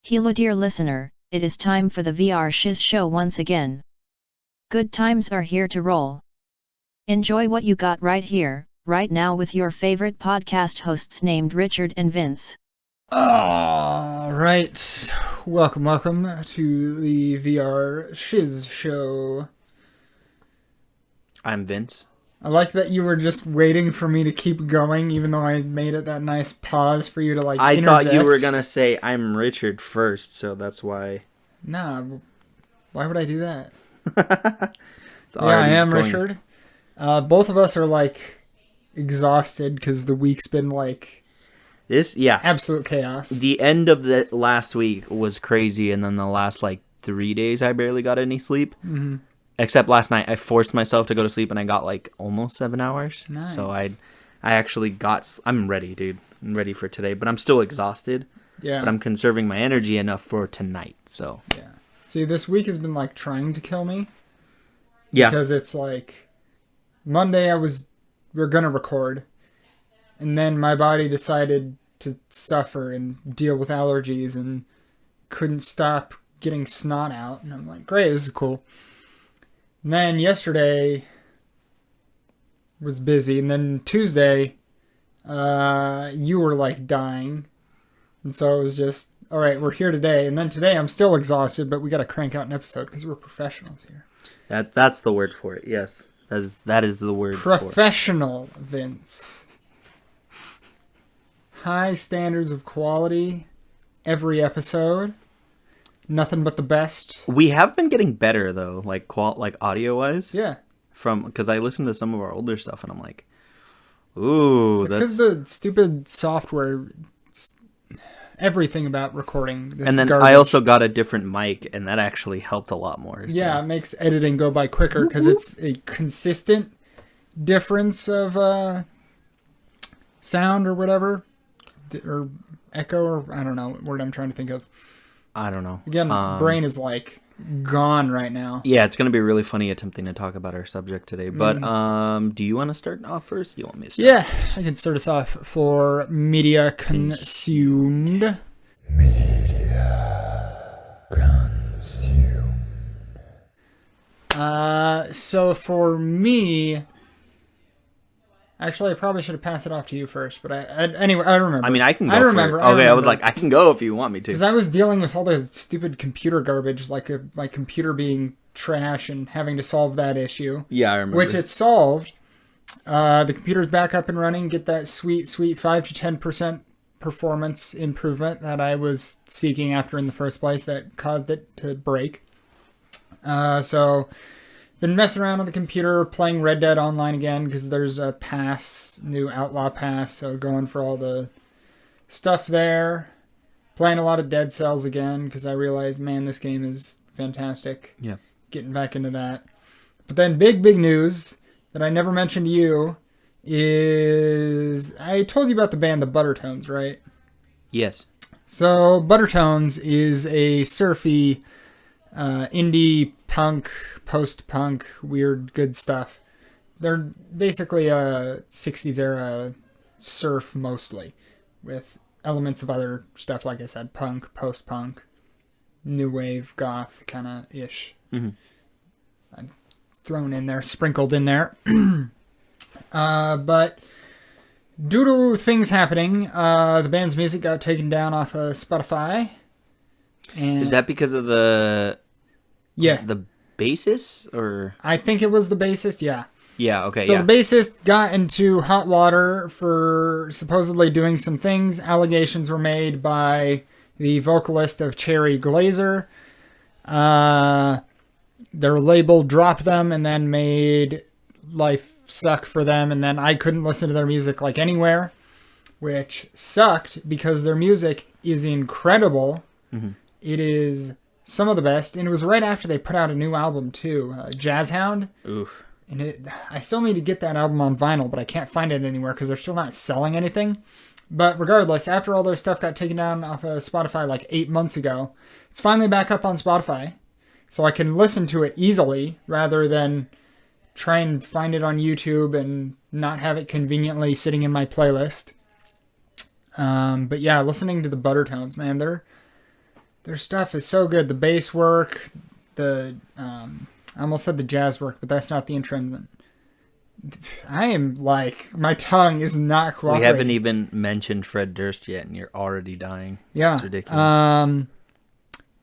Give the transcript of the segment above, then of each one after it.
Hello dear listener, it is time for the VR Shiz show once again. Good times are here to roll. Enjoy what you got right here, right now with your favorite podcast hosts named Richard and Vince. Alright, welcome to the VR Shiz show. I'm Vince. I like that you were just waiting for me to keep going, even though I made it that nice pause for you to I interject. thought you were gonna say I'm Richard first, so that's why. Nah, why would I do that? It's Yeah, I am going. Richard. Both of us are exhausted because the week's been absolute chaos. The end of the last week was crazy, and then the last 3 days I barely got any sleep. Mm-hmm. Except last night, I forced myself to go to sleep, and I got almost 7 hours. Nice. So I actually got. I'm ready, dude. I'm ready for today, but I'm still exhausted. Yeah. But I'm conserving my energy enough for tonight. So yeah. See, this week has been trying to kill me. Yeah. Because it's Monday we're gonna record, and then my body decided to suffer and deal with allergies and couldn't stop getting snot out, and I'm like, great, this is cool. And then yesterday was busy, and then Tuesday, you were dying, and so it was just, all right, we're here today, and then today I'm still exhausted, but we got to crank out an episode because we're professionals here. That's the word for it. Yes, that is the word. Professional, Vince. High standards of quality every episode. Nothing but the best. We have been getting better though, audio wise. Yeah. Because I listened to some of our older stuff and I'm like, ooh, because the stupid software, everything about recording this and then garbage. I also got a different mic, and that actually helped a lot more. So. Yeah, it makes editing go by quicker because it's a consistent difference of sound or whatever, or echo, or I don't know what word I'm trying to think of. I don't know. Again, brain is gone right now. Yeah, it's going to be really funny attempting to talk about our subject today. But do you want to start off first? Do you want me to start? Yeah, I can start us off for media consumed. So for me, actually, I probably should have passed it off to you first, but anyway, I remember. I mean, I can go. I remember. I was like, I can go if you want me to. Because I was dealing with all the stupid computer garbage, my computer being trash and having to solve that issue. Yeah, I remember. Which it's solved. The computer's back up and running. Get that sweet 5 to 10% performance improvement that I was seeking after in the first place that caused it to break. So been messing around on the computer, playing Red Dead Online again because there's a new Outlaw Pass, so going for all the stuff there. Playing a lot of Dead Cells again because I realized, man, this game is fantastic. Yeah. Getting back into that. But then big news that I never mentioned to you is I told you about the band The Buttertones, right? Yes. So Buttertones is a surfy indie punk, post-punk, weird, good stuff. They're basically a 60s era surf mostly, with elements of other stuff, like I said, punk, post-punk, new wave, goth kind of ish. Mm-hmm. Thrown in there, sprinkled in there. But due to things happening, the band's music got taken down off of Spotify. And is that because of the bassist, or? I think it was the bassist, yeah. Yeah, okay, So the bassist got into hot water for supposedly doing some things. Allegations were made by the vocalist of Cherry Glazer. Their label dropped them and then made life suck for them, and then I couldn't listen to their music anywhere, which sucked because their music is incredible. Mm-hmm. It is some of the best, and it was right after they put out a new album too, Jazz Hound. Oof. And I still need to get that album on vinyl, but I can't find it anywhere because they're still not selling anything. But regardless, after all their stuff got taken down off of Spotify 8 months ago, it's finally back up on Spotify. So I can listen to it easily rather than try and find it on YouTube and not have it conveniently sitting in my playlist. But yeah, listening to the Buttertones, man, Their stuff is so good. The bass work, I almost said the jazz work, but that's not the intrinsic. I am like, my tongue is not cooperating. We haven't even mentioned Fred Durst yet, and you're already dying. Yeah. It's ridiculous.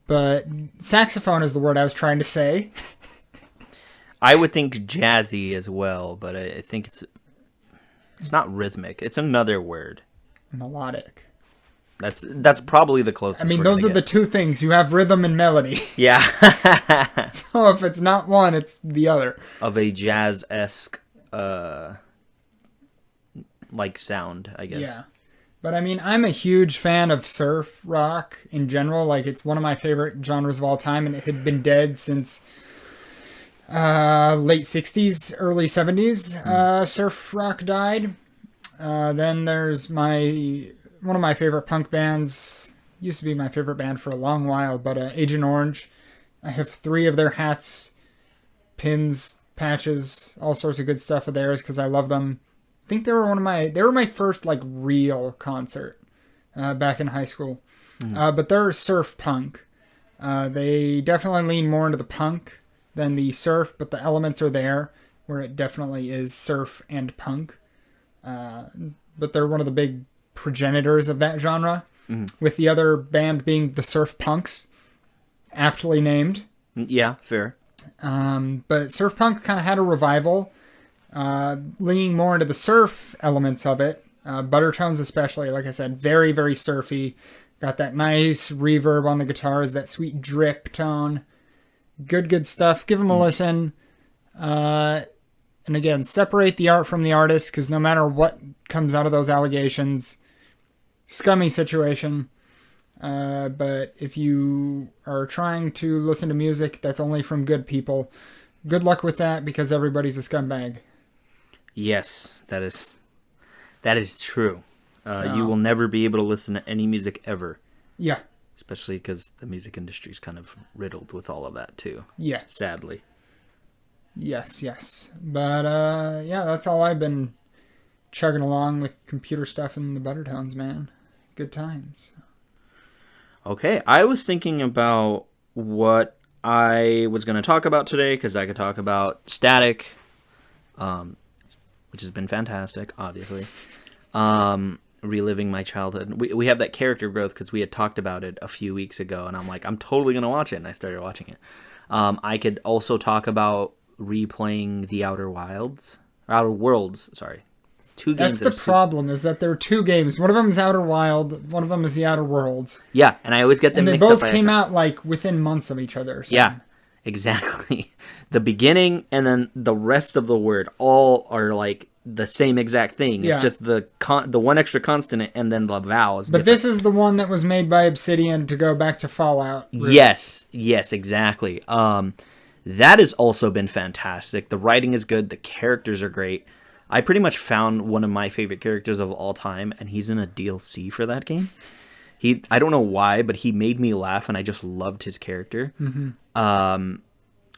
But saxophone is the word I was trying to say. I would think jazzy as well, but I think it's not rhythmic. It's another word. Melodic. That's probably the closest. I mean, those are the two things. You have rhythm and melody. Yeah. So if it's not one, it's the other. Of a jazz-esque, like sound, I guess. Yeah. But I mean, I'm a huge fan of surf rock in general. Like, it's one of my favorite genres of all time, and it had been dead since late 60s, early 70s. Surf rock died. Then there's one of my favorite punk bands. Used to be my favorite band for a long while, but Agent Orange. I have 3 of their hats, pins, patches, all sorts of good stuff of theirs because I love them. I think they were my first like real concert back in high school. But they're surf punk. They definitely lean more into the punk than the surf, but the elements are there where it definitely is surf and punk. But they're one of the big progenitors of that genre, with the other band being the Surf Punks, aptly named. Yeah, fair. But surf punk kind of had a revival, leaning more into the surf elements of it. Buttertones especially, like I said, very, very surfy. Got that nice reverb on the guitars, that sweet drip tone. Good stuff. Give them a listen. And again, separate the art from the artist, because no matter what comes out of those allegations, scummy situation. But if you are trying to listen to music that's only from good people, good luck with that, because everybody's a scumbag. Yes, that is true. You will never be able to listen to any music ever. Yeah. Especially because the music industry is kind of riddled with all of that too. Yeah. Sadly. Yes. But, yeah, that's all I've been chugging along with computer stuff and the Buttertones, man. Good times. Okay, I was thinking about what I was going to talk about today, because I could talk about Static, which has been fantastic, obviously. Reliving my childhood. We have that character growth because we had talked about it a few weeks ago, and I'm like, I'm totally going to watch it, and I started watching it. I could also talk about replaying the Outer Worlds, 2 games. That's the problem, is that there are 2 games. One of them is Outer Wild, one of them is the Outer Worlds. Yeah, and I always get them mixed up. And they both came out like within months of each other. So. Yeah, exactly. The beginning and then the rest of the word all are like the same exact thing. Yeah. It's just the one extra consonant and then the vowel is different. But this is the one that was made by Obsidian to go back to Fallout. Yes, exactly. That has also been fantastic. The writing is good. The characters are great. I pretty much found one of my favorite characters of all time, and he's in a DLC for that game. I don't know why, but he made me laugh, and I just loved his character. Mm-hmm.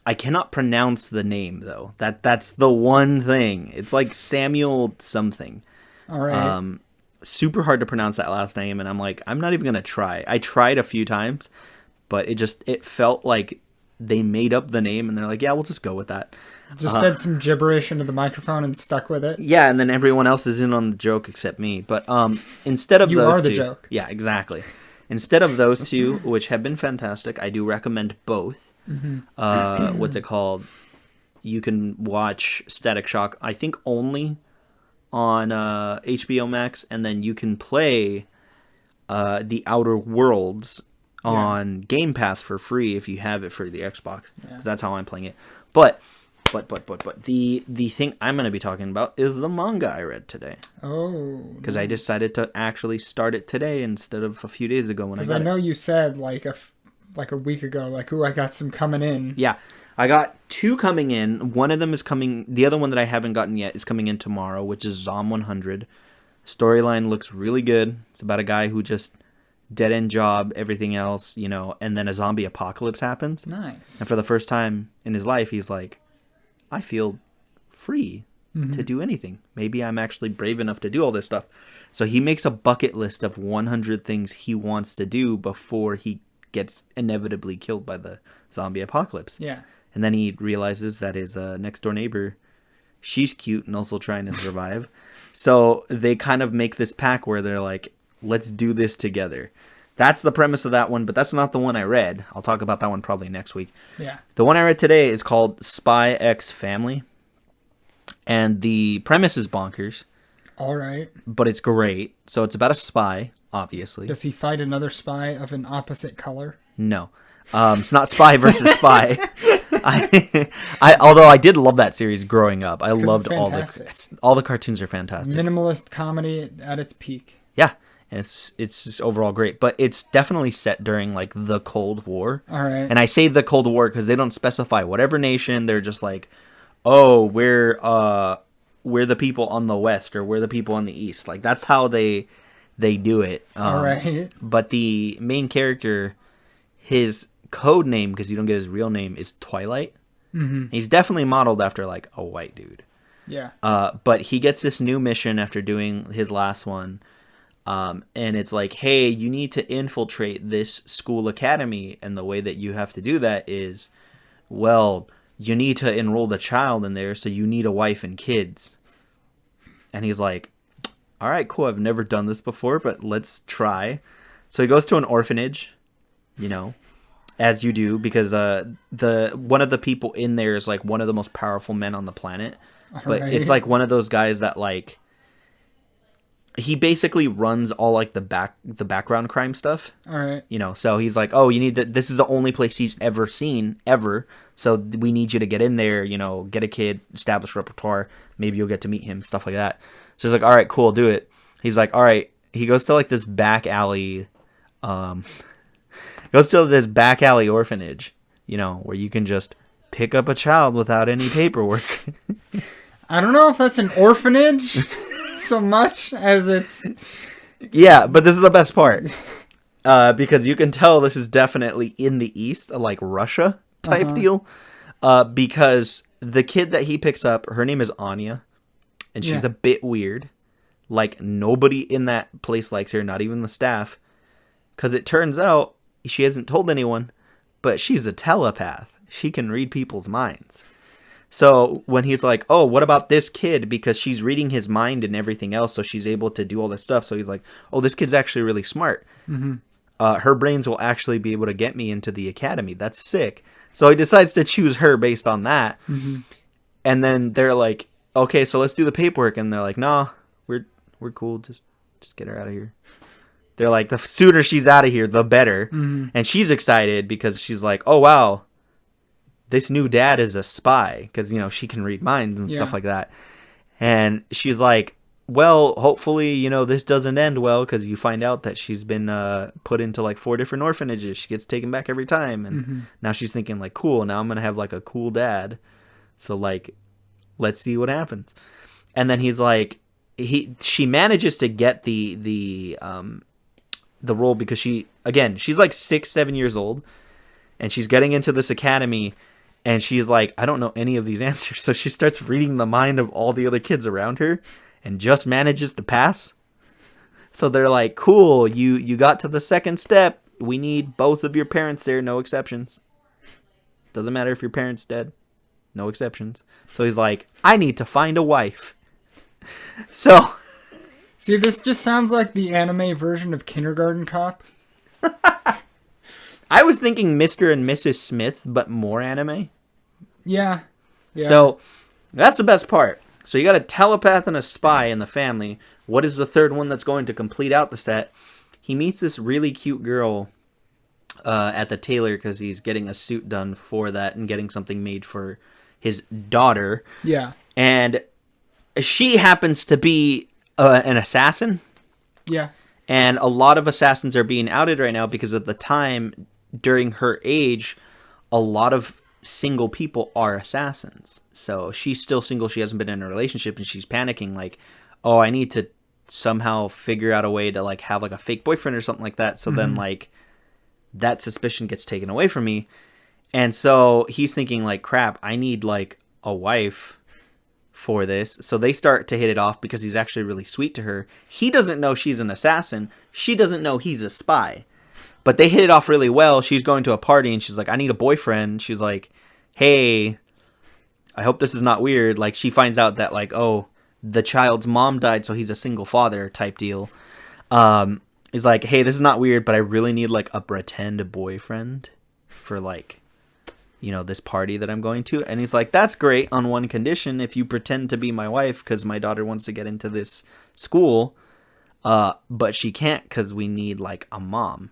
I cannot pronounce the name, though. That's the one thing. It's like Samuel something. All right. Super hard to pronounce that last name, and I'm like, I'm not even going to try. I tried a few times, but it felt like they made up the name, and they're like, yeah, we'll just go with that. Just said some gibberish into the microphone and stuck with it. Yeah, and then everyone else is in on the joke except me. But instead of you those are the two, joke. Yeah, exactly. Instead of those 2, which have been fantastic, I do recommend both. Mm-hmm. What's it called? You can watch Static Shock, I think only on HBO Max, and then you can play The Outer Worlds on Game Pass for free if you have it for the Xbox, because that's how I'm playing it. But the thing I'm going to be talking about is the manga I read today. Oh, because I decided to actually start it today instead of a few days ago when I got it. Because I know you said like a week ago, like, ooh, I got some coming in. Yeah, I got 2 coming in. One of them is coming. The other one that I haven't gotten yet is coming in tomorrow, which is Zom 100. Storyline looks really good. It's about a guy who just dead-end job, everything else, and then a zombie apocalypse happens. Nice. And for the first time in his life, he's like, I feel free to do anything. Maybe I'm actually brave enough to do all this stuff. So he makes a bucket list of 100 things he wants to do before he gets inevitably killed by the zombie apocalypse. Yeah. And then he realizes that his next door neighbor, she's cute and also trying to survive. So they kind of make this pact where they're like, let's do this together. That's the premise of that one, but that's not the one I read. I'll talk about that one probably next week. Yeah. The one I read today is called Spy X Family. And the premise is bonkers. All right. But it's great. So it's about a spy, obviously. Does he fight another spy of an opposite color? No. It's not spy versus spy. Although I did love that series growing up. I loved all the cartoons are fantastic. Minimalist comedy at its peak. Yeah. It's just overall great, but it's definitely set during like the Cold War. All right. And I say the Cold War because they don't specify whatever nation. They're just like, oh, we're the people on the West or we're the people on the East. Like that's how they do it. All right. But the main character, his code name, because you don't get his real name, is Twilight. Mm-hmm. He's definitely modeled after like a white dude. Yeah. But he gets this new mission after doing his last one. And it's like, hey, you need to infiltrate this school academy. And the way that you have to do that is, well, you need to enroll the child in there. So you need a wife and kids. And he's like, all right, cool. I've never done this before, but let's try. So he goes to an orphanage, as you do, because one of the people in there is like one of the most powerful men on the planet. But it's like one of those guys that like, he basically runs all like the background crime stuff. All right. So he's like, oh, you need to, this is the only place he's ever seen ever. So we need you to get in there, get a kid, establish repertoire. Maybe you'll get to meet him, stuff like that. So he's like, all right, cool, do it. He's like, all right. He goes to like this back alley, orphanage, where you can just pick up a child without any paperwork. I don't know if that's an orphanage so much as it's... Yeah, but this is the best part. Because you can tell this is definitely in the East, like Russia type deal. Because the kid that he picks up, her name is Anya. And she's a bit weird. Like, nobody in that place likes her, not even the staff. Because it turns out, she hasn't told anyone, but she's a telepath. She can read people's minds. So when he's like, oh, what about this kid? Because she's reading his mind and everything else, so she's able to do all this stuff. So he's like, oh, this kid's actually really smart. Mm-hmm. Her brains will actually be able to get me into the academy. That's sick. So he decides to choose her based on that. Mm-hmm. And then they're like, okay, so let's do the paperwork. And they're like, nah, we're cool. Just get her out of here. They're like, the sooner she's out of here, the better. Mm-hmm. And she's excited because she's like, oh, wow. This new dad is a spy because, she can read minds and stuff like that. And she's like, well, hopefully, this doesn't end well because you find out that she's been put into like 4 different orphanages. She gets taken back every time. And now she's thinking like, cool, now I'm going to have like a cool dad. So like, let's see what happens. And then he's like, she manages to get the role because she's like 6-7 years old and she's getting into this academy. And she's like, I don't know any of these answers. So she starts reading the mind of all the other kids around her and just manages to pass. So they're like, cool, you got to the second step. We need both of your parents there, no exceptions. Doesn't matter if your parents dead, no exceptions. So he's like, I need to find a wife. So... See, this just sounds like the anime version of Kindergarten Cop. I was thinking Mr. and Mrs. Smith, but more anime. Yeah. So, that's the best part. So you got a telepath and a spy in the family. What is the third one that's going to complete out the set? He meets this really cute girl at the tailor because he's getting a suit done for that and getting something made for his daughter. Yeah. And she happens to be an assassin. Yeah. And a lot of assassins are being outed right now because at the time, during her age, a lot of single people are assassins. So she's still single. She hasn't been in a relationship and she's panicking like, oh, I need to somehow figure out a way to like have like a fake boyfriend or something like that. So then like that suspicion gets taken away from me. And so he's thinking like, crap, I need like a wife for this. So they start to hit it off because he's actually really sweet to her. He doesn't know she's an assassin. She doesn't know he's a spy. But they hit it off really well. She's going to a party and she's like, I need a boyfriend. She's like, hey, I hope this is not weird. Like, she finds out that, like, oh, the child's mom died, so he's a single father type deal. He's like, hey, this is not weird, but I really need, like, a pretend boyfriend for, like, you know, this party that I'm going to. And he's like, that's great on one condition. If you pretend to be my wife, because my daughter wants to get into this school, but she can't because we need, like, a mom.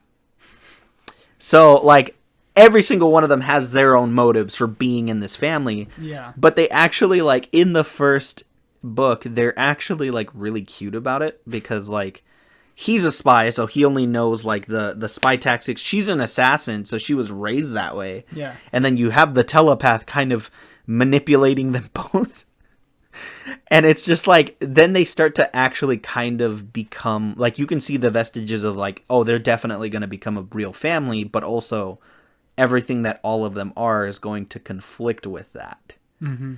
So, like, every single one of them has their own motives for being in this family. Yeah. But they actually, like, in the first book, they're actually, like, really cute about it. Because, like, he's a spy, so he only knows, like, the spy tactics. She's an assassin, so she was raised that way. Yeah. And then you have the telepath kind of manipulating them both. And it's just like, then they start to actually kind of become, like, you can see the vestiges of, like, oh, they're definitely going to become a real family, but also everything that all of them are is going to conflict with that. Mm-hmm.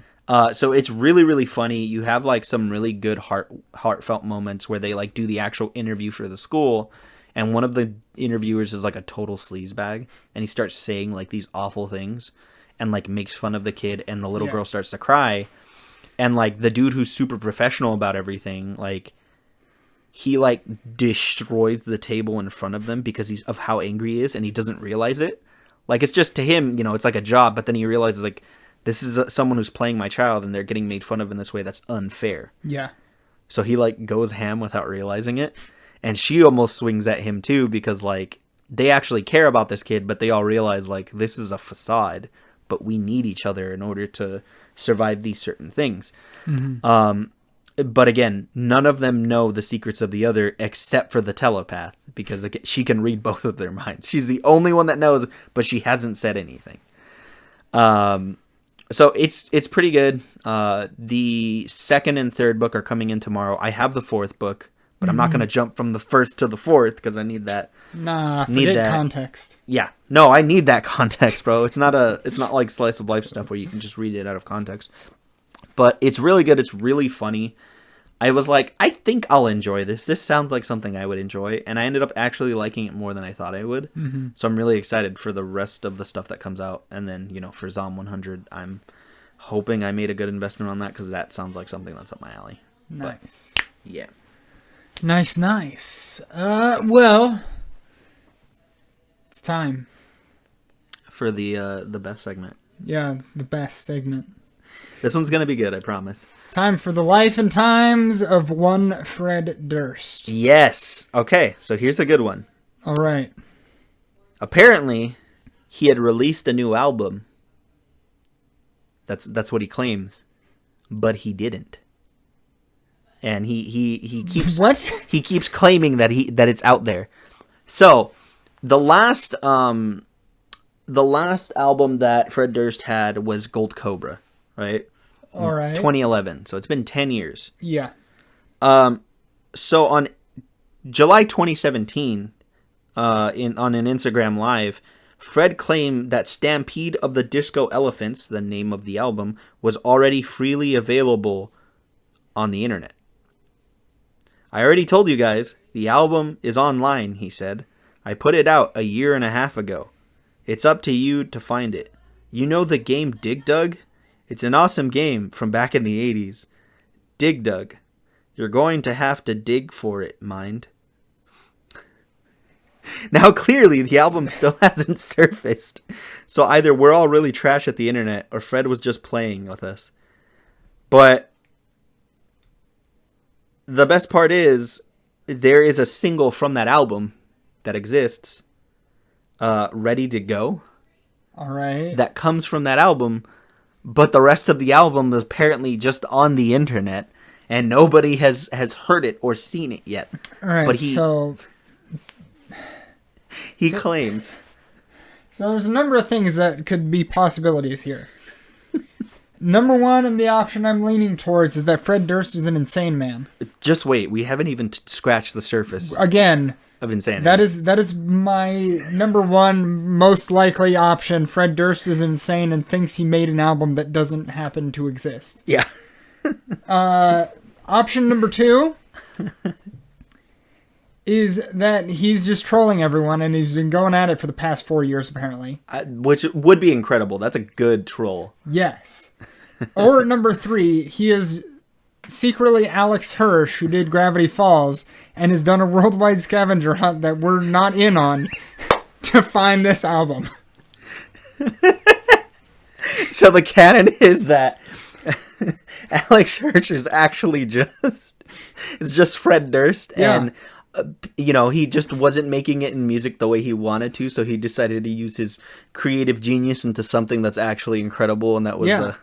So it's really, really funny. You have, like, some really good heartfelt moments where they, like, do the actual interview for the school, and one of the interviewers is, like, a total sleazebag, and he starts saying, like, these awful things, and, like, makes fun of the kid, and the little girl starts to cry. And, like, the dude who's super professional about everything, like, he, like, destroys the table in front of them because he's of how angry he is, and he doesn't realize it. Like, it's just, to him, you know, it's like a job, but then he realizes, like, this is someone who's playing my child, and they're getting made fun of in this way that's unfair. Yeah. So he, like, goes ham without realizing it. And she almost swings at him, too, because, like, they actually care about this kid, but they all realize, like, this is a facade, but we need each other in order to survive these certain things. Mm-hmm. But again, none of them know the secrets of the other except for the telepath, because she can read both of their minds. She's the only one that knows, but she hasn't said anything. So it's pretty good. The second and third book are coming in tomorrow. I have the fourth book, but I'm not going to jump from the first to the fourth because I need that. Nah, forget context. Yeah. No, I need that context, bro. It's not like slice of life stuff where you can just read it out of context. But it's really good. It's really funny. I was like, I think I'll enjoy this. This sounds like something I would enjoy. And I ended up actually liking it more than I thought I would. Mm-hmm. So I'm really excited for the rest of the stuff that comes out. And then, you know, for Zom 100, I'm hoping I made a good investment on that because that sounds like something that's up my alley. Nice. But, yeah. Nice. Well, it's time. For the best segment. Yeah, the best segment. This one's going to be good, I promise. It's time for the life and times of one Fred Durst. Yes. Okay, so here's a good one. All right. Apparently, he had released a new album. That's what he claims. But he didn't. And he keeps What? He keeps claiming that it's out there. So, the last album that Fred Durst had was Gold Cobra, right? All right. 2011. So it's been 10 years. Yeah. So on July 2017, on an Instagram Live, Fred claimed that Stampede of the Disco Elephants, the name of the album, was already freely available on the internet. I already told you guys, the album is online, he said. I put it out 1.5 years ago. It's up to you to find it. You know the game Dig Dug? It's an awesome game from back in the 80s. Dig Dug. You're going to have to dig for it, mind. Now, clearly, the album still hasn't surfaced. So either we're all really trash at the internet, or Fred was just playing with us. But the best part is, there is a single from that album that exists, Ready to Go. All right. That comes from that album, but the rest of the album is apparently just on the internet, and nobody has heard it or seen it yet. All right, but he claims. So there's a number of things that could be possibilities here. Number one, and the option I'm leaning towards, is that Fred Durst is an insane man. Just wait, we haven't even scratched the surface. Again, of insanity. That is my number one most likely option. Fred Durst is insane and thinks he made an album that doesn't happen to exist. Yeah. Option number two is that he's just trolling everyone, and he's been going at it for the past 4 years, apparently. Which would be incredible. That's a good troll. Yes. Or number 3, he is secretly Alex Hirsch, who did Gravity Falls, and has done a worldwide scavenger hunt that we're not in on to find this album. So the canon is that Alex Hirsch is actually just Fred Durst, and he just wasn't making it in music the way he wanted to, so he decided to use his creative genius into something that's actually incredible, and that was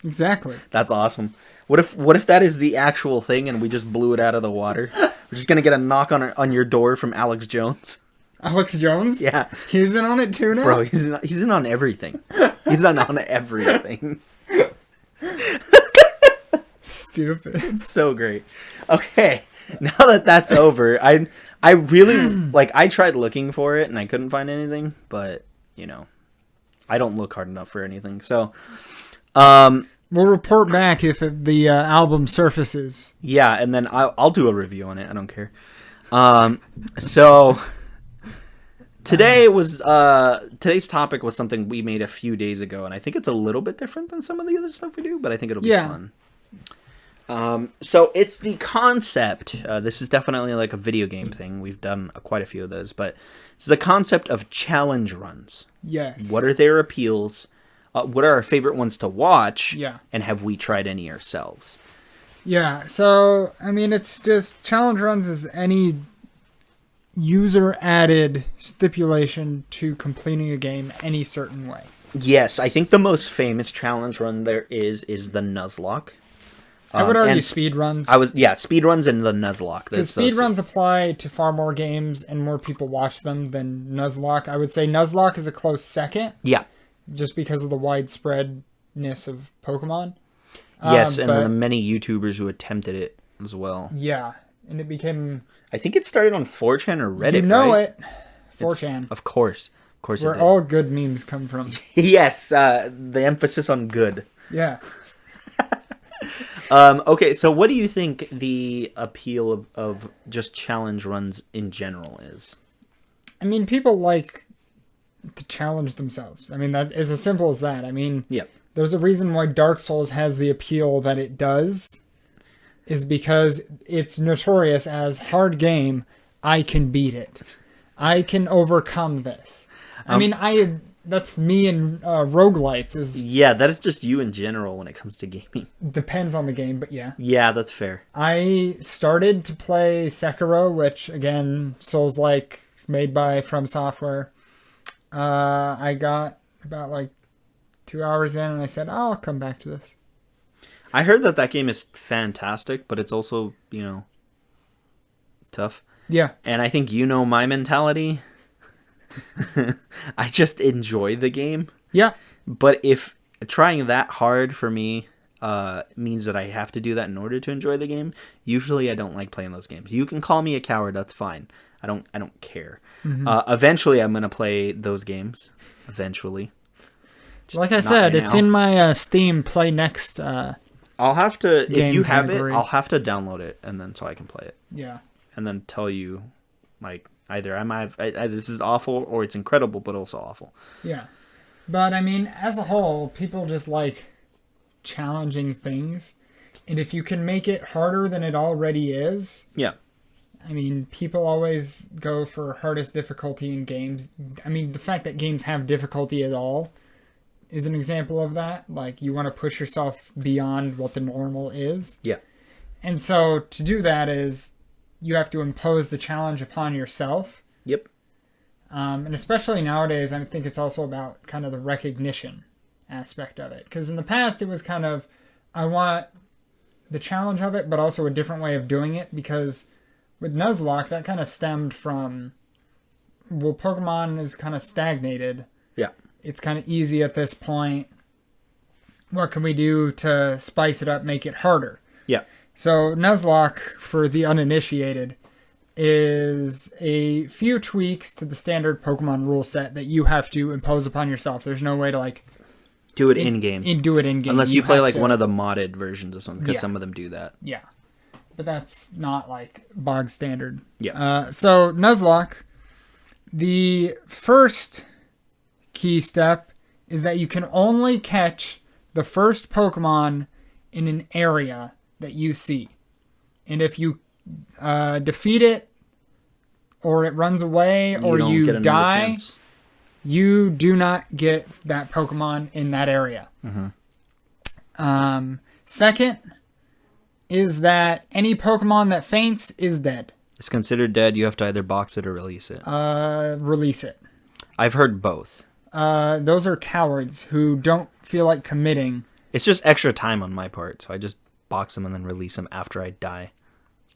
exactly. That's awesome. What if that is the actual thing, and we just blew it out of the water? We're just gonna get a knock on your door from Alex Jones. Alex Jones? Yeah, he's in on it too now. Bro, he's in on everything. He's in on everything. Stupid. It's so great. Okay. Now that that's over, I really I tried looking for it and I couldn't find anything, but I don't look hard enough for anything. So, we'll report back if the album surfaces. Yeah, and then I'll do a review on it. I don't care. So today's topic was something we made a few days ago, and I think it's a little bit different than some of the other stuff we do, but I think it'll be fun. So it's the concept. This is definitely like a video game thing. We've done quite a few of those, but it's the concept of challenge runs. Yes. What are their appeals? What are our favorite ones to watch? Yeah. And have we tried any ourselves? Yeah. So, I mean, it's just challenge runs is any user added stipulation to completing a game any certain way. Yes. I think the most famous challenge run there is the Nuzlocke. I would argue speed runs. Speed runs and the Nuzlocke. Because speed runs apply to far more games and more people watch them than Nuzlocke. I would say Nuzlocke is a close second. Yeah. Just because of the widespreadness of Pokemon. Yes, and the many YouTubers who attempted it as well. Yeah, and it became... I think it started on 4chan or Reddit, right? It. 4chan. Of course. Of course where all good memes come from. Yes, the emphasis on good. Yeah. Okay, so what do you think the appeal of just challenge runs in general is? I mean, people like to challenge themselves. I mean, that is as simple as that. I mean, there's a reason why Dark Souls has the appeal that it does, is because it's notorious as hard game. I can beat it. I can overcome this. I mean, that's me in roguelites. That is just you in general when it comes to gaming. Depends on the game, but yeah. Yeah, that's fair. I started to play Sekiro, which, again, Souls-like, made by From Software. I got about 2 hours in, and I said, I'll come back to this. I heard that game is fantastic, but it's also, tough. Yeah. And I think my mentality. I just enjoy the game. Yeah. But if trying that hard for me means that I have to do that in order to enjoy the game, usually I don't like playing those games. You can call me a coward, that's fine. I don't care. Mm-hmm. Eventually I'm going to play those games. Eventually. Just like I said, it's in my Steam Play Next I'll have to, if you have category. I'll have to download it and then so I can play it. Yeah. And then tell you, either this is awful or it's incredible, but also awful. Yeah. But, I mean, as a whole, people just like challenging things. And if you can make it harder than it already is... Yeah. I mean, people always go for hardest difficulty in games. I mean, the fact that games have difficulty at all is an example of that. You want to push yourself beyond what the normal is. Yeah. And so, to do that is... you have to impose the challenge upon yourself. Yep. And especially nowadays, I think it's also about kind of the recognition aspect of it. Because in the past, it was kind of, I want the challenge of it, but also a different way of doing it. Because with Nuzlocke, that kind of stemmed from, well, Pokemon is kind of stagnated. Yeah. It's kind of easy at this point. What can we do to spice it up, make it harder? Yeah. So Nuzlocke, for the uninitiated, is a few tweaks to the standard Pokemon rule set that you have to impose upon yourself. There's no way to do it in game. Do it in game. Unless you play one of the modded versions of something, because some of them do that. Yeah. but that's not like bog standard. Yeah. So Nuzlocke, the first key step is that you can only catch the first Pokemon in an area that you see. And if you defeat it, or it runs away, or you die, you do not get that Pokemon in that area. Second is that any Pokemon that faints is dead. It's considered dead. You have to either box it or release it. Release it. I've heard both. Those are cowards who don't feel like committing. It's just extra time on my part, so I just box them and then release them after I die.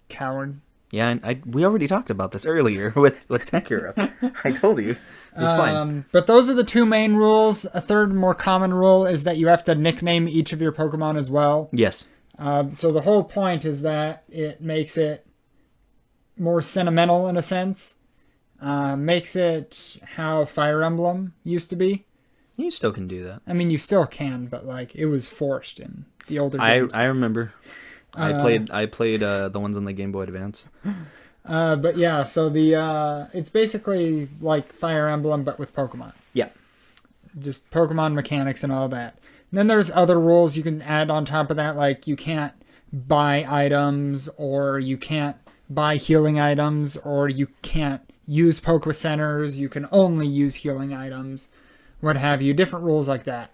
Coward. Yeah, we already talked about this earlier with Sekiro. I told you. It's fine. But those are the two main rules. A third, more common rule is that you have to nickname each of your Pokemon as well. Yes. So the whole point is that it makes it more sentimental in a sense. Makes it how Fire Emblem used to be. You still can do that. I mean, you still can, but like it was forced in the older games. I remember. I played the ones on the Game Boy Advance. But yeah, so it's basically like Fire Emblem, but with Pokemon. Yeah. Just Pokemon mechanics and all that. And then there's other rules you can add on top of that, like you can't buy items, or you can't buy healing items, or you can't use Poke Centers, you can only use healing items, what have you. Different rules like that.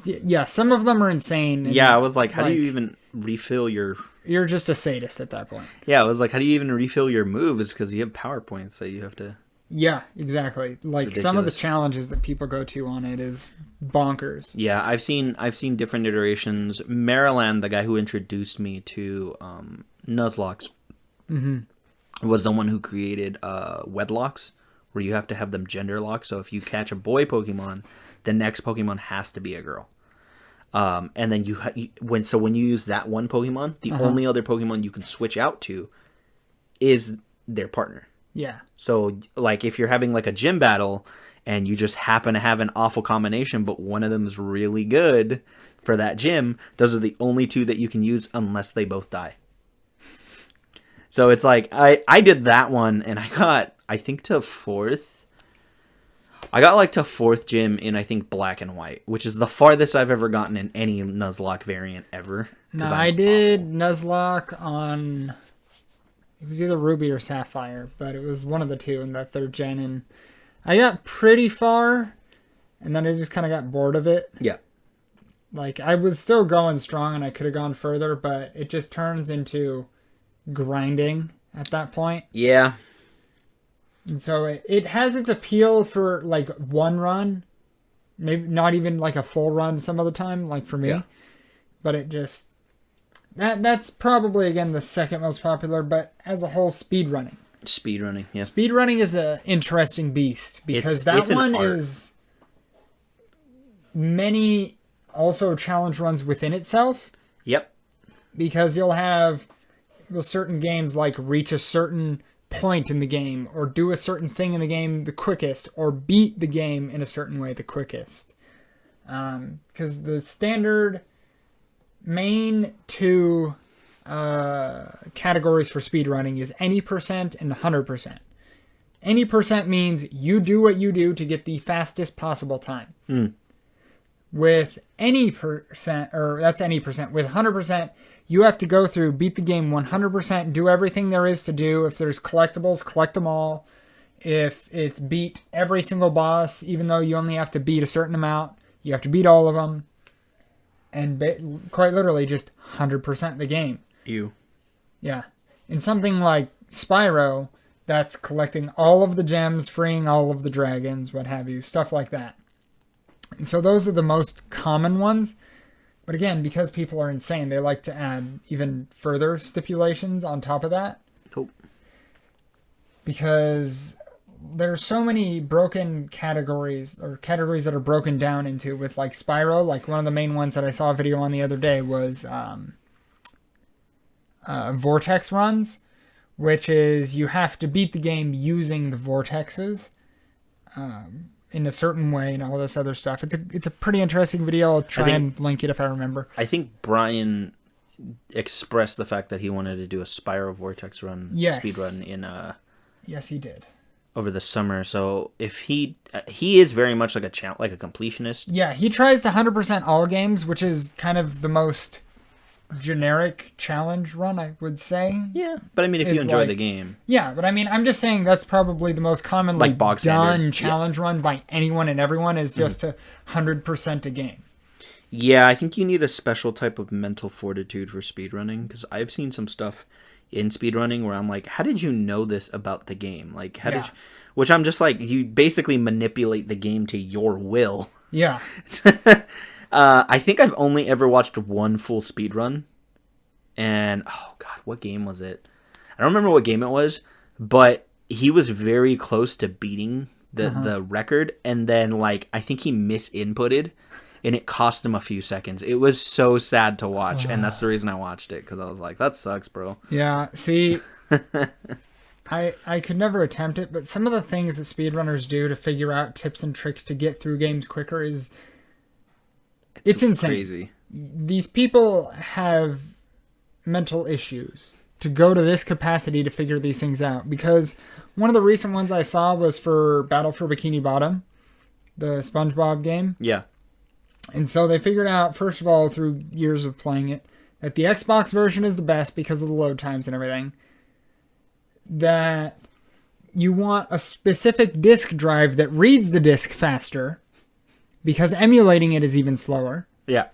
Yeah, some of them are insane. Yeah, I was like, how do you even refill your... You're just a sadist at that point. Yeah, I was like, how do you even refill your moves? Because you have PowerPoints that you have to... Yeah, exactly. Like some of the challenges that people go to on it is bonkers. Yeah, I've seen different iterations. Maryland, the guy who introduced me to Nuzlocke, was the one who created wedlocks, where you have to have them gender locked. So if you catch a boy Pokemon, the next Pokemon has to be a girl. And then when you use that one Pokemon, the only other Pokemon you can switch out to is their partner. Yeah. So like if you're having like a gym battle and you just happen to have an awful combination, but one of them is really good for that gym, those are the only two that you can use unless they both die. So it's like I did that one and I got, I think, to fourth. I got like to fourth gym in, I think, black and white, which is the farthest I've ever gotten in any Nuzlocke variant ever. No, I did Nuzlocke on, it was either Ruby or Sapphire, but it was one of the two in that third gen, and I got pretty far, and then I just kind of got bored of it. Yeah. Like, I was still going strong, and I could have gone further, but it just turns into grinding at that point. Yeah. And so it has its appeal for like one run, maybe not even like a full run some of the time, like for me. Yeah. But it just that's probably again the second most popular, but as a whole, speedrunning. Speedrunning, yeah. Speedrunning is an interesting beast because that one is many also challenge runs within itself. Yep. Because you'll have certain games like reach a certain point in the game, or do a certain thing in the game the quickest, or beat the game in a certain way the quickest. Because the standard main two categories for speedrunning is any percent and 100%. Any percent means you do what you do to get the fastest possible time. With any percent, or that's any percent, with 100%, you have to go through, beat the game 100%, do everything there is to do. If there's collectibles, collect them all. If it's beat every single boss, even though you only have to beat a certain amount, you have to beat all of them. And quite literally just 100% the game. Yeah. In something like Spyro, that's collecting all of the gems, freeing all of the dragons, what have you, stuff like that. And so those are the most common ones. But again, because people are insane, they like to add even further stipulations on top of that. Nope. Because there's so many broken categories, or categories that are broken down into with like Spyro. Like one of the main ones that I saw a video on the other day was vortex runs, which is you have to beat the game using the vortexes. In a certain way and all this other stuff. It's a pretty interesting video. I'll try and link it if I remember. I think Brian expressed the fact that he wanted to do a Spiral Vortex run, speed run in Yes, he did. over the summer. So if he is very much like a completionist. Yeah, he tries to 100% all games, which is kind of the most generic challenge run, I would say. Yeah, but I mean, if you enjoy the game. Yeah, but I mean, I'm just saying that's probably the most commonly done challenge run by anyone and everyone is just to 100% a game. Yeah, I think you need a special type of mental fortitude for speedrunning, because I've seen some stuff in speedrunning where I'm like, how did you know this about the game? Like, how did you... Which I'm just like, you basically manipulate the game to your will. Yeah. I think I've only ever watched one full speed run, and oh god, what game was it? I don't remember what game it was, but he was very close to beating the record, and then like I think he misinputted, and it cost him a few seconds. It was so sad to watch, and that's the reason I watched it, because I was like, that sucks, bro. Yeah, see, I could never attempt it, but some of the things that speedrunners do to figure out tips and tricks to get through games quicker is... It's insane. Crazy. These people have mental issues to go to this capacity to figure these things out. Because one of the recent ones I saw was for Battle for Bikini Bottom, the SpongeBob game. Yeah. And so they figured out, first of all, through years of playing it, that the Xbox version is the best because of the load times and everything. That you want a specific disk drive that reads the disk faster, because emulating it is even slower. Yeah.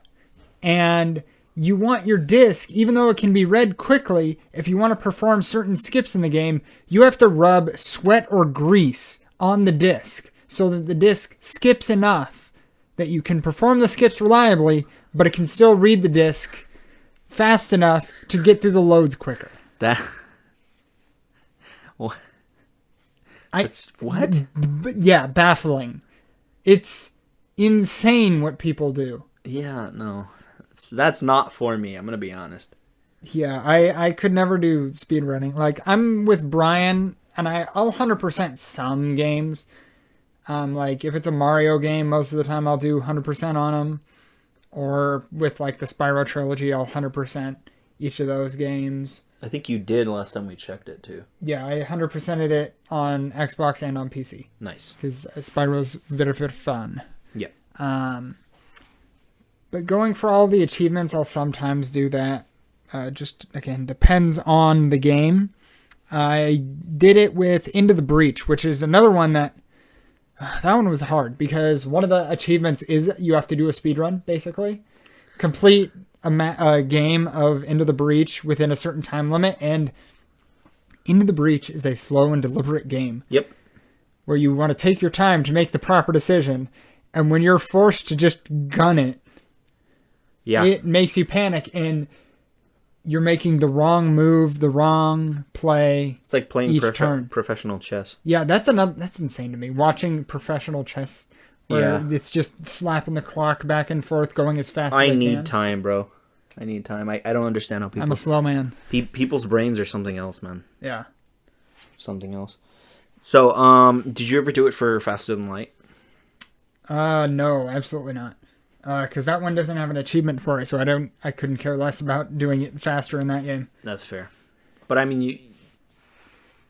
And you want your disk, even though it can be read quickly, if you want to perform certain skips in the game, you have to rub sweat or grease on the disk so that the disk skips enough that you can perform the skips reliably, but it can still read the disk fast enough to get through the loads quicker. What? Yeah, baffling. It's insane what people do. Yeah, no. That's not for me, I'm going to be honest. Yeah, I could never do speedrunning. Like, I'm with Brian, and I'll 100% some games. Like, if it's a Mario game, most of the time I'll do 100% on them. Or with, like, the Spyro Trilogy, I'll 100% each of those games. I think you did last time we checked it, too. Yeah, I 100%ed it on Xbox and on PC. Nice. Because Spyro's very, very fun. Yeah. But going for all the achievements, I'll sometimes do that. Just, again, depends on the game. I did it with Into the Breach, which is another one that one was hard, because one of the achievements is you have to do a speedrun, basically. Complete a game of Into the Breach within a certain time limit, and Into the Breach is a slow and deliberate game. Yep. Where you want to take your time to make the proper decision, and when you're forced to just gun it, it makes you panic, and you're making the wrong move, the wrong play. It's like playing turn. Professional chess. Yeah, that's insane to me. Watching professional chess, where it's just slapping the clock back and forth, going as fast as I can. I need time, bro. I need time. I don't understand how people... I'm a slow man. People's brains are something else, man. Yeah. Something else. So, did you ever do it for Faster Than Light? No, absolutely not. Because that one doesn't have an achievement for it, so I couldn't care less about doing it faster in that game. That's fair. But I mean,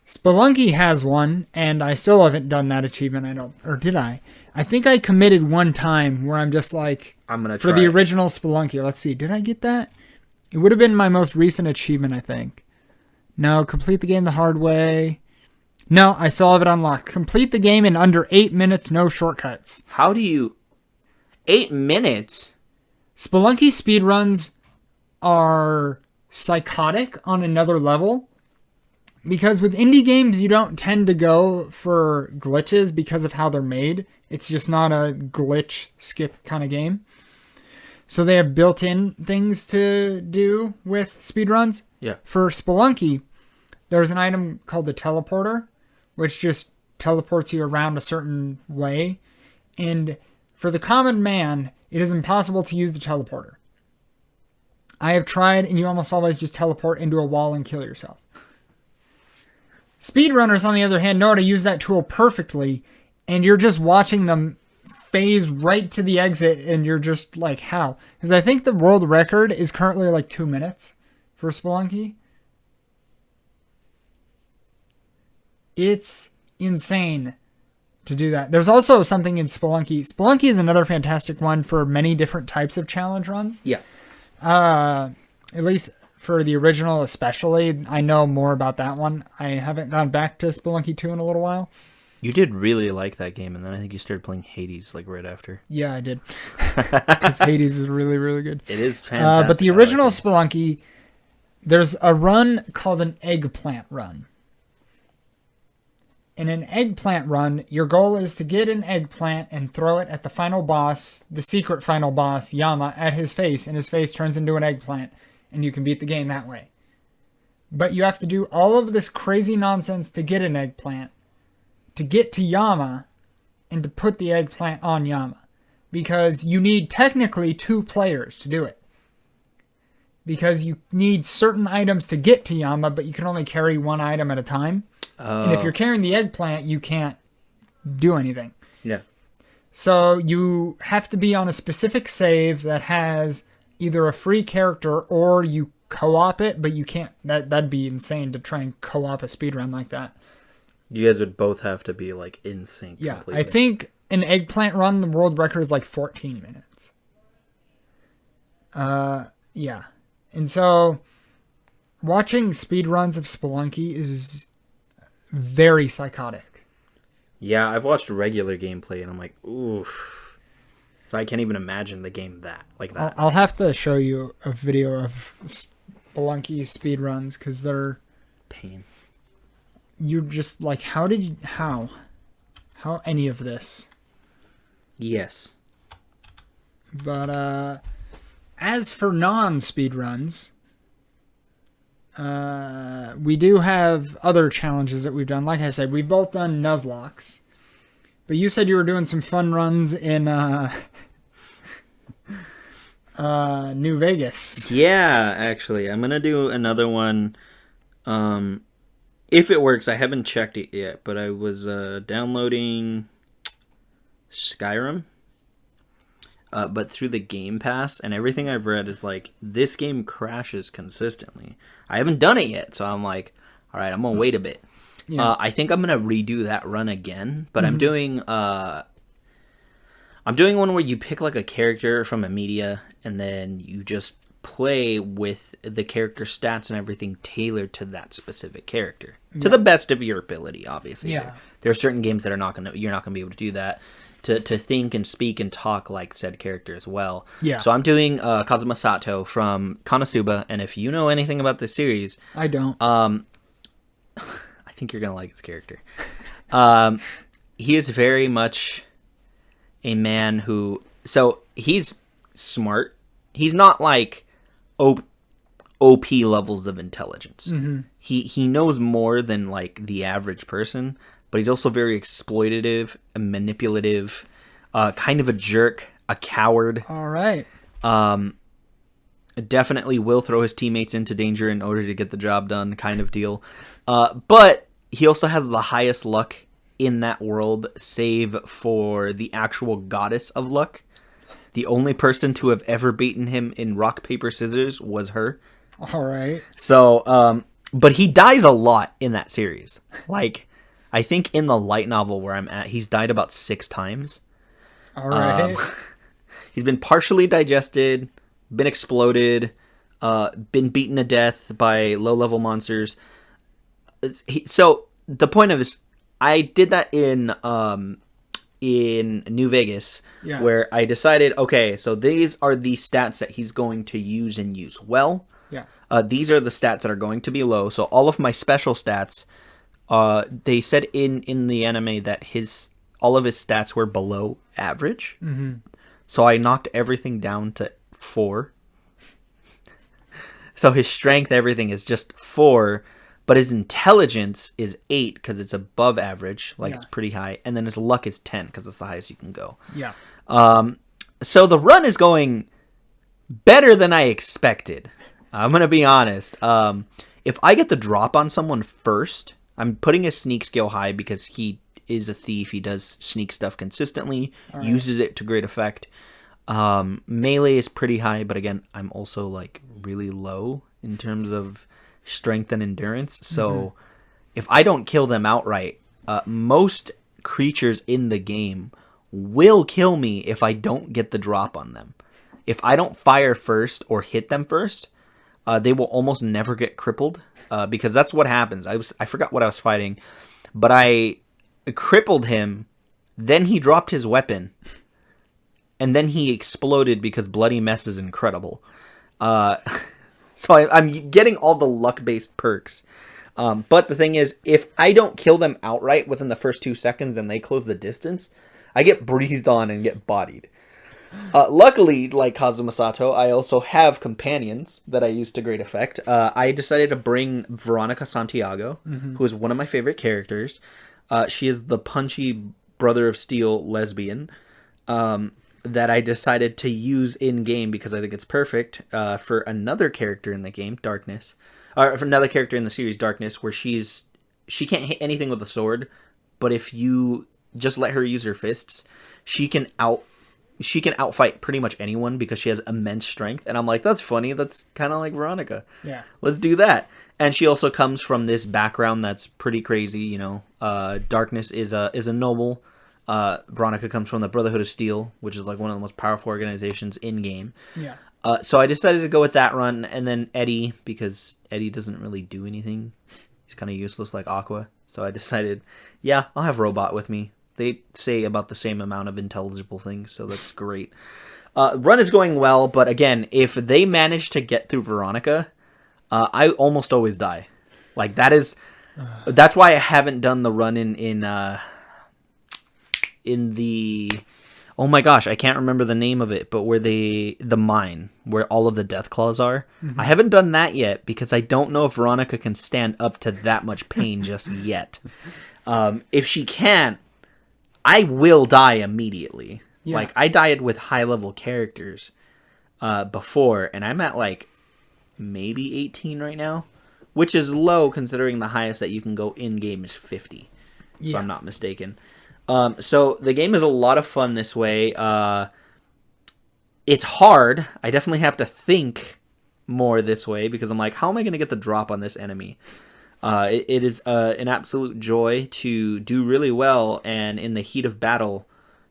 Spelunky has one, and I still haven't done that achievement. Or did I? I think I committed one time where I'm just like, I'm gonna try for the original Spelunky. Let's see, did I get that? It would have been my most recent achievement, I think. No, complete the game the hard way. No, I still have it unlocked. Complete the game in under 8 minutes, no shortcuts. How do you... 8 minutes? Spelunky speedruns are psychotic on another level. Because with indie games, you don't tend to go for glitches because of how they're made. It's just not a glitch skip kind of game. So they have built-in things to do with speedruns. Yeah. For Spelunky, there's an item called the teleporter, which just teleports you around a certain way. And for the common man, it is impossible to use the teleporter. I have tried, and you almost always just teleport into a wall and kill yourself. Speedrunners, on the other hand, know how to use that tool perfectly, and you're just watching them phase right to the exit, and you're just like, how? Because I think the world record is currently like 2 minutes for Spelunky. It's insane to do that. There's also something in Spelunky. Spelunky is another fantastic one for many different types of challenge runs. Yeah. At least for the original especially. I know more about that one. I haven't gone back to Spelunky 2 in a little while. You did really like that game, and then I think you started playing Hades like right after. Yeah, I did. Because Hades is really, really good. It is fantastic. But the original Spelunky, there's a run called an eggplant run. In an eggplant run, your goal is to get an eggplant and throw it at the final boss, the secret final boss, Yama, at his face, and his face turns into an eggplant, and you can beat the game that way. But you have to do all of this crazy nonsense to get an eggplant, to get to Yama, and to put the eggplant on Yama. Because you need technically 2 players to do it. Because you need certain items to get to Yama, but you can only carry 1 item at a time. And if you're carrying the eggplant, you can't do anything. Yeah. So you have to be on a specific save that has either a free character or you co-op it, but you can't. That'd be insane to try and co-op a speedrun like that. You guys would both have to be like in sync. Yeah, completely. I think an eggplant run, the world record is like 14 minutes. Yeah. And so watching speedruns of Spelunky is very psychotic. Yeah, I've watched regular gameplay and I'm like, oof. So I can't even imagine the game like that. I'll have to show you a video of Spelunky speedruns because they're pain. You're just like, how any of this? Yes. But as for non-speedruns, we do have other challenges that we've done. Like I said, we've both done Nuzlocke. But you said you were doing some fun runs in New Vegas. Yeah, actually. I'm going to do another one. If it works, I haven't checked it yet, but I was downloading Skyrim. But through the Game Pass, and everything I've read is like, this game crashes consistently. I haven't done it yet, so I'm like, all right, I'm going to wait a bit. Yeah. I think I'm going to redo that run again, but I'm doing one where you pick like a character from a media, and then you just play with the character stats and everything tailored to that specific character. To the best of your ability, obviously. Yeah. There are certain games that you're not going to be able to do that. To think and speak and talk like said character as well. Yeah. So I'm doing Kazuma Sato from Konosuba, and if you know anything about this series... I don't. I think you're going to like his character. He is very much a man who... So, he's smart. He's not like OP levels of intelligence. Mm-hmm. He knows more than like the average person, but he's also very exploitative and manipulative, kind of a jerk, a coward. All right. Definitely will throw his teammates into danger in order to get the job done, kind of deal. But he also has the highest luck in that world, save for the actual goddess of luck. The only person to have ever beaten him in rock, paper, scissors was her. All right. So, but he dies a lot in that series. Like... I think in the light novel where I'm at, he's died about 6 times. All right. He's been partially digested, been exploded, been beaten to death by low-level monsters. So the point of this, I did that in New Vegas, where I decided, okay, so these are the stats that he's going to use and use well. Yeah. These are the stats that are going to be low. So all of my special stats... they said in the anime that all of his stats were below average. Mm-hmm. So I knocked everything down to 4. So his strength, everything is just 4, but his intelligence is 8 because it's above average, it's pretty high, and then his luck is 10 because it's the highest you can go. Yeah. So the run is going better than I expected. I'm gonna be honest. If I get the drop on someone first. I'm putting his sneak skill high because he is a thief. He does sneak stuff consistently, uses it to great effect. Melee is pretty high, but again, I'm also like really low in terms of strength and endurance. So if I don't kill them outright, most creatures in the game will kill me if I don't get the drop on them. If I don't fire first or hit them first, they will almost never get crippled, because that's what happens. I forgot what I was fighting, but I crippled him, then he dropped his weapon, and then he exploded because Bloody Mess is incredible. So I'm getting all the luck-based perks. But the thing is, if I don't kill them outright within the first 2 seconds and they close the distance, I get breathed on and get bodied. Luckily, like Kazuma Sato, I also have companions that I use to great effect. I decided to bring Veronica Santiago, who is one of my favorite characters. She is the punchy Brother of Steel lesbian that I decided to use in-game because I think it's perfect for another character in the game, Darkness. Or for another character in the series, Darkness, where she can't hit anything with a sword, but if you just let her use her fists, she can outfight pretty much anyone because she has immense strength. And I'm like, that's funny. That's kind of like Veronica. Yeah. Let's do that. And she also comes from this background that's pretty crazy, you know. Darkness is a noble. Veronica comes from the Brotherhood of Steel, which is like one of the most powerful organizations in game. Yeah. So I decided to go with that run, and then Eddie, because Eddie doesn't really do anything. He's kind of useless like Aqua. So I decided, yeah, I'll have Robot with me. They say about the same amount of intelligible things, so that's great. Run is going well, but again, if they manage to get through Veronica, I almost always die. Like that's why I haven't done the run in the, oh my gosh, I can't remember the name of it, but where the mine, where all of the death claws are. I haven't done that yet because I don't know if Veronica can stand up to that much pain just yet. If she can't, I will die immediately. Yeah. Like, I died with high-level characters before, and I'm at, like, maybe 18 right now, which is low considering the highest that you can go in-game is 50, if I'm not mistaken. So the game is a lot of fun this way. It's hard. I definitely have to think more this way because I'm like, how am I going to get the drop on this enemy? It is an absolute joy to do really well, and in the heat of battle,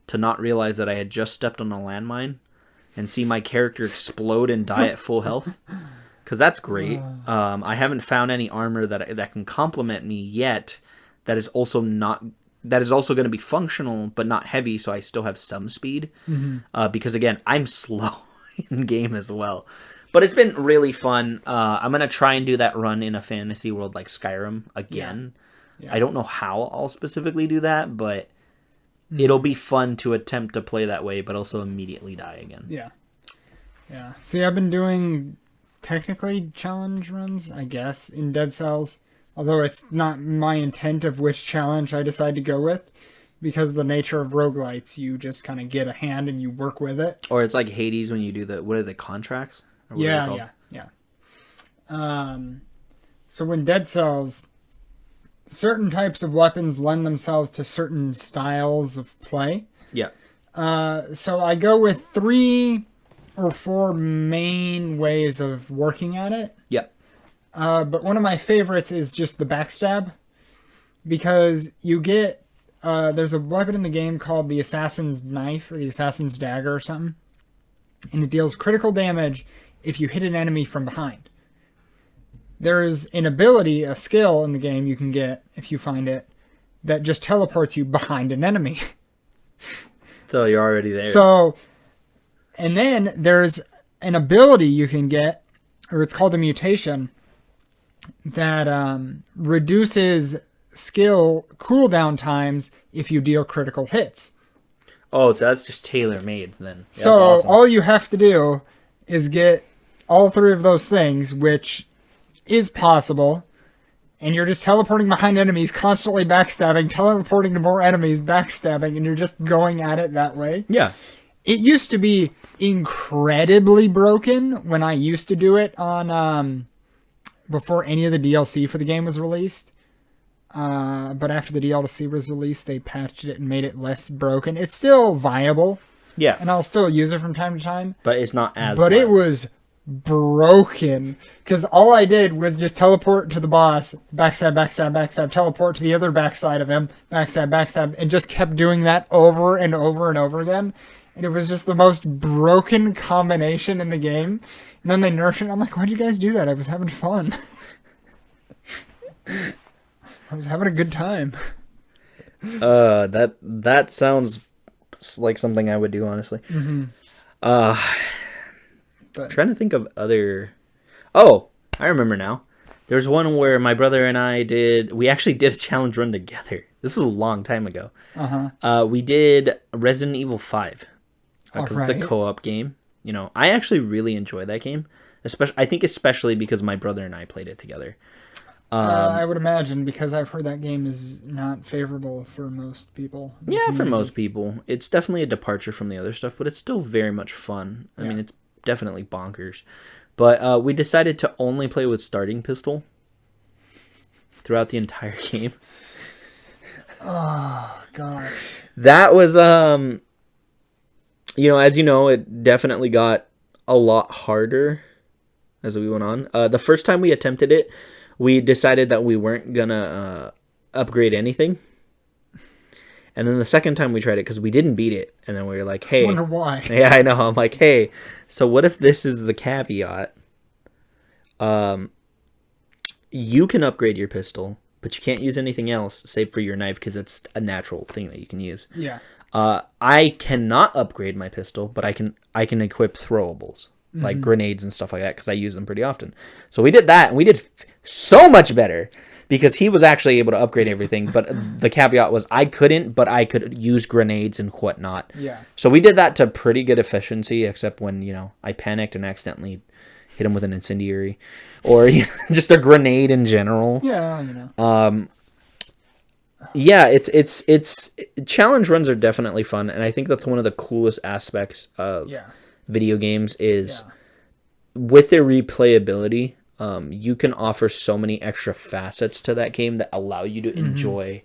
to not realize that I had just stepped on a landmine and see my character explode and die at full health, because that's great. I haven't found any armor that can complement me yet. That is also going to be functional but not heavy, so I still have some speed. Because again, I'm slow in game as well. But it's been really fun. I'm going to try and do that run in a fantasy world like Skyrim again. Yeah. I don't know how I'll specifically do that, but it'll be fun to attempt to play that way, but also immediately die again. Yeah. Yeah. See, I've been doing technically challenge runs, I guess, in Dead Cells. Although it's not my intent of which challenge I decide to go with. Because of the nature of roguelites, you just kind of get a hand and you work with it. Or it's like Hades when you do what are the contracts? Yeah. So when Dead Cells, certain types of weapons lend themselves to certain styles of play. Yeah. So I go with 3 or 4 main ways of working at it. Yeah. But one of my favorites is just the backstab. Because you get, there's a weapon in the game called the Assassin's Knife or the Assassin's Dagger or something. And it deals critical damage if you hit an enemy from behind. There's an ability, a skill in the game you can get, if you find it, that just teleports you behind an enemy. So you're already there. So, and then there's an ability you can get, or it's called a mutation, that reduces skill cooldown times if you deal critical hits. Oh, so that's just tailor-made then. Yeah, so awesome. All you have to do is get all 3 of those things, which is possible, and you're just teleporting behind enemies, constantly backstabbing, teleporting to more enemies, backstabbing, and you're just going at it that way. Yeah. It used to be incredibly broken when I used to do it on before any of the DLC for the game was released. But after the DLC was released, they patched it and made it less broken. It's still viable. Yeah. And I'll still use it from time to time. But it's not as But it viable. was broken. Because all I did was just teleport to the boss, backstab, backstab, backstab, teleport to the other backside of him, backstab, backstab, and just kept doing that over and over and over again. And it was just the most broken combination in the game. And then they nerfed it. I'm like, why'd you guys do that? I was having fun. I was having a good time. That sounds like something I would do, honestly. Mm-hmm. But Trying to think of other... Oh, I remember now. There's one where my brother and I we actually did a challenge run together. This was a long time ago. We did Resident Evil 5. Because it's a co-op game. You know, I actually really enjoy that game. Especially because my brother and I played it together. I would imagine, because I've heard that game is not favorable for most people. Yeah, for most people. It's definitely a departure from the other stuff, but it's still very much fun. I mean, it's definitely bonkers. But we decided to only play with starting pistol throughout the entire game. Oh, gosh. That was, you know, as you know, it definitely got a lot harder as we went on. The first time we attempted it, we decided that we weren't gonna upgrade anything. And then the second time we tried it, because we didn't beat it, and then we were like, hey... I wonder why. Yeah, I know. I'm like, hey, so what if this is the caveat? You can upgrade your pistol, but you can't use anything else save for your knife, because it's a natural thing that you can use. Yeah. I cannot upgrade my pistol, but I can equip throwables, like grenades and stuff like that, because I use them pretty often. So we did that, and we did so much better, because he was actually able to upgrade everything, but the caveat was I couldn't, but I could use grenades and whatnot. Yeah. So we did that to pretty good efficiency, except when, you know, I panicked and accidentally hit him with an incendiary, or just a grenade in general. Yeah, you know. Yeah, it's challenge runs are definitely fun, and I think that's one of the coolest aspects of video games is with their replayability. You can offer so many extra facets to that game that allow you to enjoy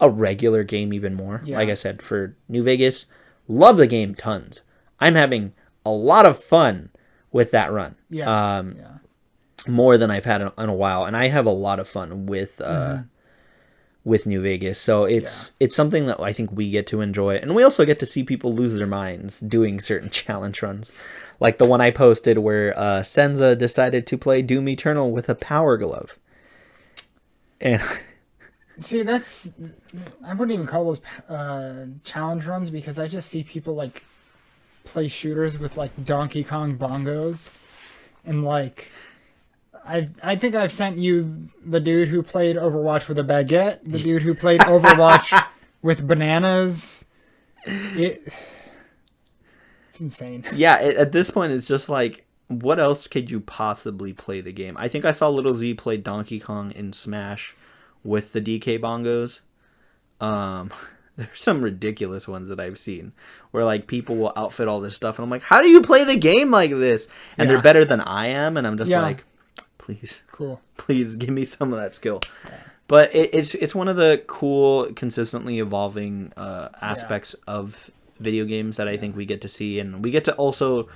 a regular game even more. Yeah. Like I said, for New Vegas, love the game tons. I'm having a lot of fun with that run. Yeah. More than I've had in a while, and I have a lot of fun with New Vegas. So it's something that I think we get to enjoy, and we also get to see people lose their minds doing certain challenge runs. Like the one I posted where Senza decided to play Doom Eternal with a power glove. And see, I wouldn't even call those challenge runs, because I just see people like play shooters with like Donkey Kong bongos, and like I think I've sent you the dude who played Overwatch with a baguette, the dude who played Overwatch with bananas. It's insane. yeah, at this point, it's just like, what else could you possibly play the game? I think I saw Little Z play Donkey Kong in Smash with the DK bongos. There's some ridiculous ones that I've seen where like people will outfit all this stuff, and I'm like, how do you play the game like this? And they're better than I am, and I'm just like, please, please give me some of that skill. But it's one of the cool, consistently evolving aspects of video games that I think we get to see, and we get to also,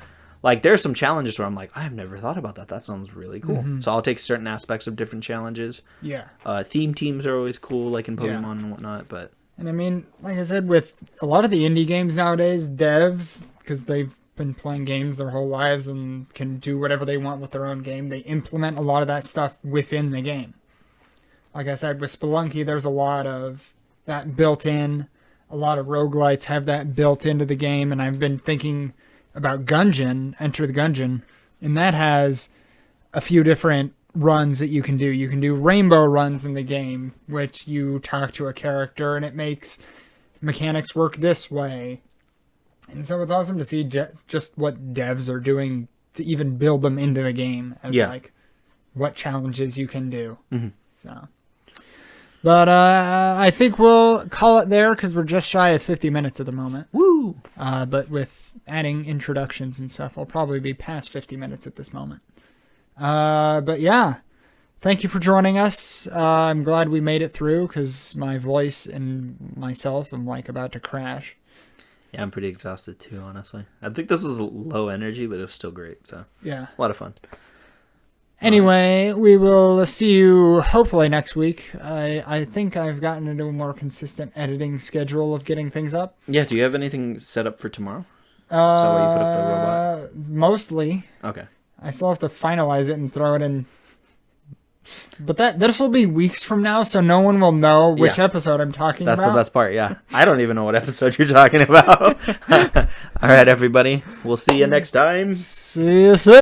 like, there's some challenges where I'm like, I've never thought about that. That sounds really cool. So I'll take certain aspects of different challenges. Yeah. Theme teams are always cool, like in Pokemon and whatnot. But and I mean, like I said, with a lot of the indie games nowadays, devs, because they've been playing games their whole lives and can do whatever they want with their own game, they implement a lot of that stuff within the game. Like I said, with Spelunky, there's a lot of that built in. A lot of roguelites have that built into the game, and I've been thinking about Gungeon, Enter the Gungeon, and that has a few different runs that you can do. You can do rainbow runs in the game, which you talk to a character, and it makes mechanics work this way. And so it's awesome to see just what devs are doing to even build them into the game as like what challenges you can do. So, but I think we'll call it there because we're just shy of 50 minutes at the moment. woo! But with adding introductions and stuff, I'll probably be past 50 minutes at this moment. But yeah, thank you for joining us. I'm glad we made it through because my voice and myself am like about to crash. Yeah, I'm pretty exhausted too, honestly. I think this was low energy, but it was still great. So Yeah. a lot of fun. Anyway, we will see you hopefully next week. I think I've gotten into a more consistent editing schedule of getting things up. Yeah, do you have anything set up for tomorrow? Is that why you put up the robot? Mostly. Okay. I still have to finalize it and throw it in. But this will be weeks from now, so no one will know which episode I'm talking about. That's the best part, yeah. I don't even know what episode you're talking about. All right, everybody. We'll see you next time. See you soon.